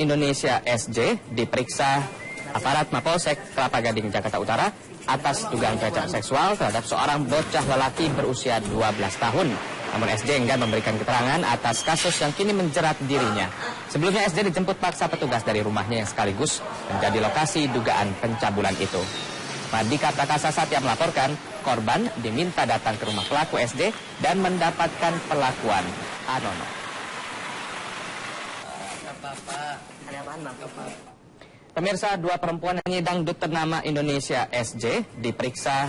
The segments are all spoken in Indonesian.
Indonesia SJ diperiksa aparat Mapolsek Kelapa Gading, Jakarta Utara atas dugaan pelecehan seksual terhadap seorang bocah lelaki berusia 12 tahun. Namun SJ enggan memberikan keterangan atas kasus yang kini menjerat dirinya. Sebelumnya SJ dijemput paksa petugas dari rumahnya yang sekaligus menjadi lokasi dugaan pencabulan itu. Mardika Prakasa Satya melaporkan, korban diminta datang ke rumah pelaku SJ dan mendapatkan perlakuan anonim. Pemirsa, dua perempuan penyanyi dangdut ternama Indonesia SJ diperiksa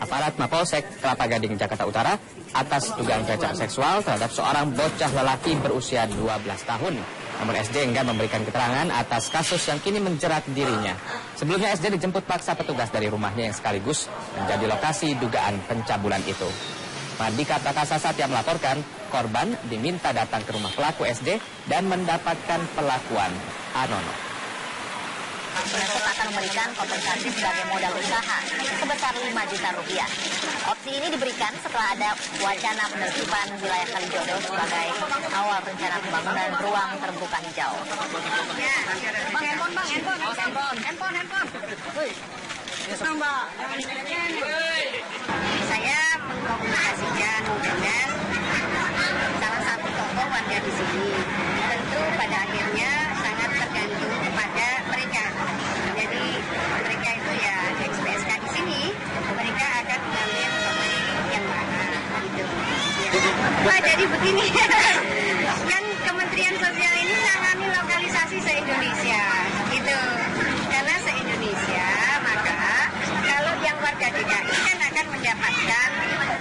aparat Mapolsek Kelapa Gading, Jakarta Utara atas dugaan pelecehan seksual terhadap seorang bocah lelaki berusia 12 tahun. Namun SJ enggan memberikan keterangan atas kasus yang kini menjerat dirinya. Sebelumnya SJ dijemput paksa petugas dari rumahnya yang sekaligus menjadi lokasi dugaan pencabulan itu. Mardika Prakasa Satya melaporkan, korban diminta datang ke rumah pelaku SJ dan mendapatkan perlakuan anonim. Penasihat akan memberikan kompensasi sebagai modal usaha sebesar 5 juta rupiah. Opsi ini diberikan setelah ada wacana penertiban wilayah Kalijodo sebagai awal rencana pembangunan ruang terbuka hijau. Saya mengkomunikasikan dengan salah satu tokoh warga di sini. Tentu pada akhirnya sangat tergantung kepada mereka. Jadi mereka itu ya XPSK di sini, mereka akan mengambil pembeli yang mana gitu. Wah, jadi begini, kan Kementerian Sosial ini menangani lokalisasi se-Indonesia, gitu. Karena se-Indonesia, maka kalau yang warga DKI kan akan mendapatkan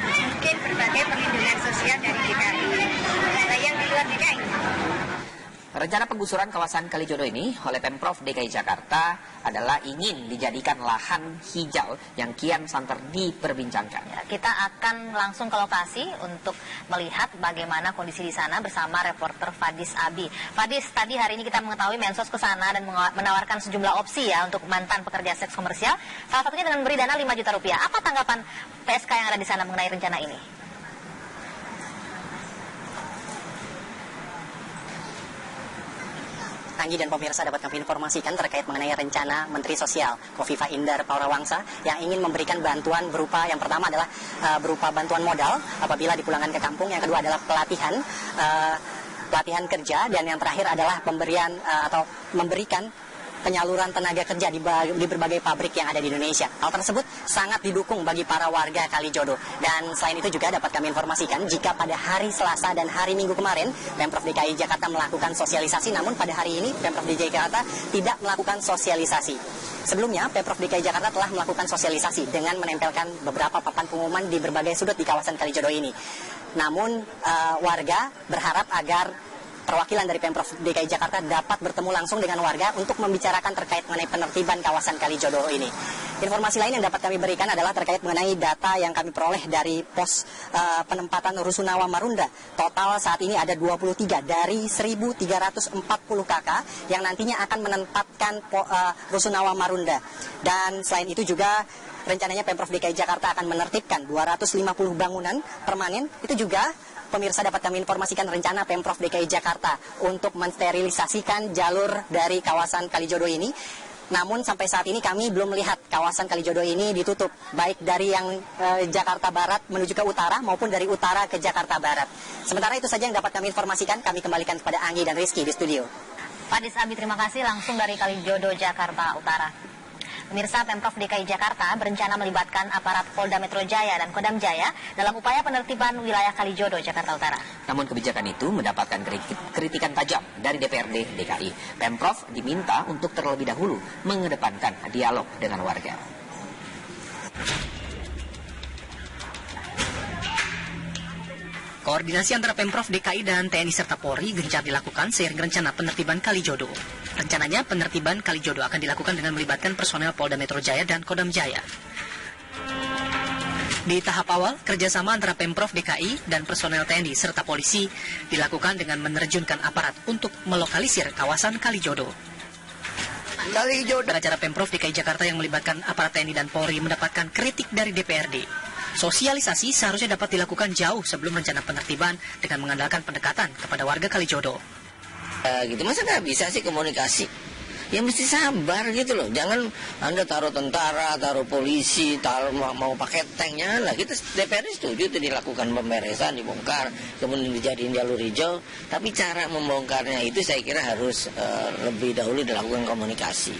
mungkin berbagai perlindungan sosial dari DKI. Nah, yang di luar DKI. Rencana penggusuran kawasan Kalijodo ini oleh Pemprov DKI Jakarta adalah ingin dijadikan lahan hijau yang kian santer diperbincangkan. Ya, kita akan langsung ke lokasi untuk melihat bagaimana kondisi di sana bersama reporter Fadis Abi. Fadis, tadi hari ini kita mengetahui Mensos ke sana dan menawarkan sejumlah opsi ya untuk mantan pekerja seks komersial. Salah satunya dengan beri dana 5 juta rupiah. Apa tanggapan PSK yang ada di sana mengenai rencana ini? Anggi dan pemirsa dapat kami informasikan terkait mengenai rencana Menteri Sosial Khofifah Indar Parawansa yang ingin memberikan bantuan berupa, yang pertama adalah berupa bantuan modal apabila dipulangkan ke kampung, yang kedua adalah pelatihan kerja, dan yang terakhir adalah pemberian atau memberikan penyaluran tenaga kerja di berbagai pabrik yang ada di Indonesia. Hal tersebut sangat didukung bagi para warga Kalijodo. Dan selain itu juga dapat kami informasikan jika pada hari Selasa dan hari Minggu kemarin Pemprov DKI Jakarta melakukan sosialisasi, namun pada hari ini Pemprov DKI Jakarta tidak melakukan sosialisasi. Sebelumnya Pemprov DKI Jakarta telah melakukan sosialisasi dengan menempelkan beberapa papan pengumuman di berbagai sudut di kawasan Kalijodo ini. Namun warga berharap agar perwakilan dari Pemprov DKI Jakarta dapat bertemu langsung dengan warga untuk membicarakan terkait mengenai penertiban kawasan Kalijodo ini. Informasi lain yang dapat kami berikan adalah terkait mengenai data yang kami peroleh dari pos penempatan Rusunawa Marunda. Total saat ini ada 23 dari 1.340 KK yang nantinya akan menempatkan Rusunawa Marunda. Dan selain itu juga rencananya Pemprov DKI Jakarta akan menertibkan 250 bangunan permanen. Itu juga pemirsa dapat kami informasikan rencana Pemprov DKI Jakarta untuk mensterilisasikan jalur dari kawasan Kalijodo ini. Namun sampai saat ini kami belum melihat kawasan Kalijodo ini ditutup, baik dari yang Jakarta Barat menuju ke utara maupun dari utara ke Jakarta Barat. Sementara itu saja yang dapat kami informasikan, kami kembalikan kepada Anggi dan Rizky di studio. Fadis Abi, terima kasih langsung dari Kalijodo, Jakarta Utara. Pemirsa, Pemprov DKI Jakarta berencana melibatkan aparat Polda Metro Jaya dan Kodam Jaya dalam upaya penertiban wilayah Kalijodo, Jakarta Utara. Namun kebijakan itu mendapatkan kritikan tajam dari DPRD DKI. Pemprov diminta untuk terlebih dahulu mengedepankan dialog dengan warga. Koordinasi antara Pemprov DKI dan TNI serta Polri gencar dilakukan seiring rencana penertiban Kalijodo. Rencananya penertiban Kalijodo akan dilakukan dengan melibatkan personel Polda Metro Jaya dan Kodam Jaya. Di tahap awal, kerjasama antara Pemprov DKI dan personel TNI serta polisi dilakukan dengan menerjunkan aparat untuk melokalisir kawasan Kalijodo. Acara Pemprov DKI Jakarta yang melibatkan aparat TNI dan Polri mendapatkan kritik dari DPRD. Sosialisasi seharusnya dapat dilakukan jauh sebelum rencana penertiban dengan mengandalkan pendekatan kepada warga Kalijodo. Gitu masa nggak bisa sih komunikasi? Ya mesti sabar gitu loh. Jangan Anda taruh tentara, taruh polisi, taruh mau pakai tanknya lah. Kita DPR setuju itu dilakukan pemberesan, dibongkar, kemudian dijadiin jalur hijau. Tapi cara membongkarnya itu saya kira harus lebih dahulu dilakukan komunikasi.